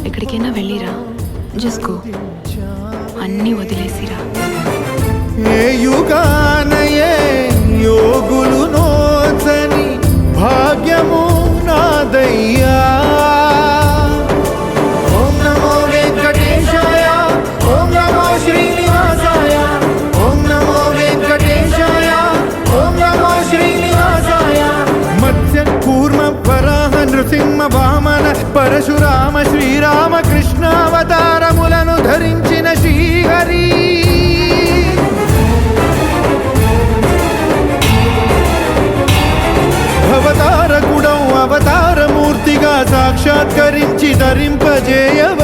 ఎక్కడికైనా వెళ్ళిరా, just go, అన్నీ వదిలేసిరా. ఏ యుగానయే యోగులు నోచని భాగ్యము నాదయ్యా. ఓం నమో వెంకటేశాయ, ఓం నమో శ్రీనివాసాయ, ఓం నమో వెంకటేశాయ, ఓం నమో శ్రీనివాసాయ. మత్స్య కూర్మ వరాహ నృసింహ వామన పరశురామ శ్రీరామ కృష్ణావతారములను ధరించిన శ్రీహరి. అవతారకుడౌ అవతారమూర్తిగా సాక్షాత్కరించి ధరింపజేయవ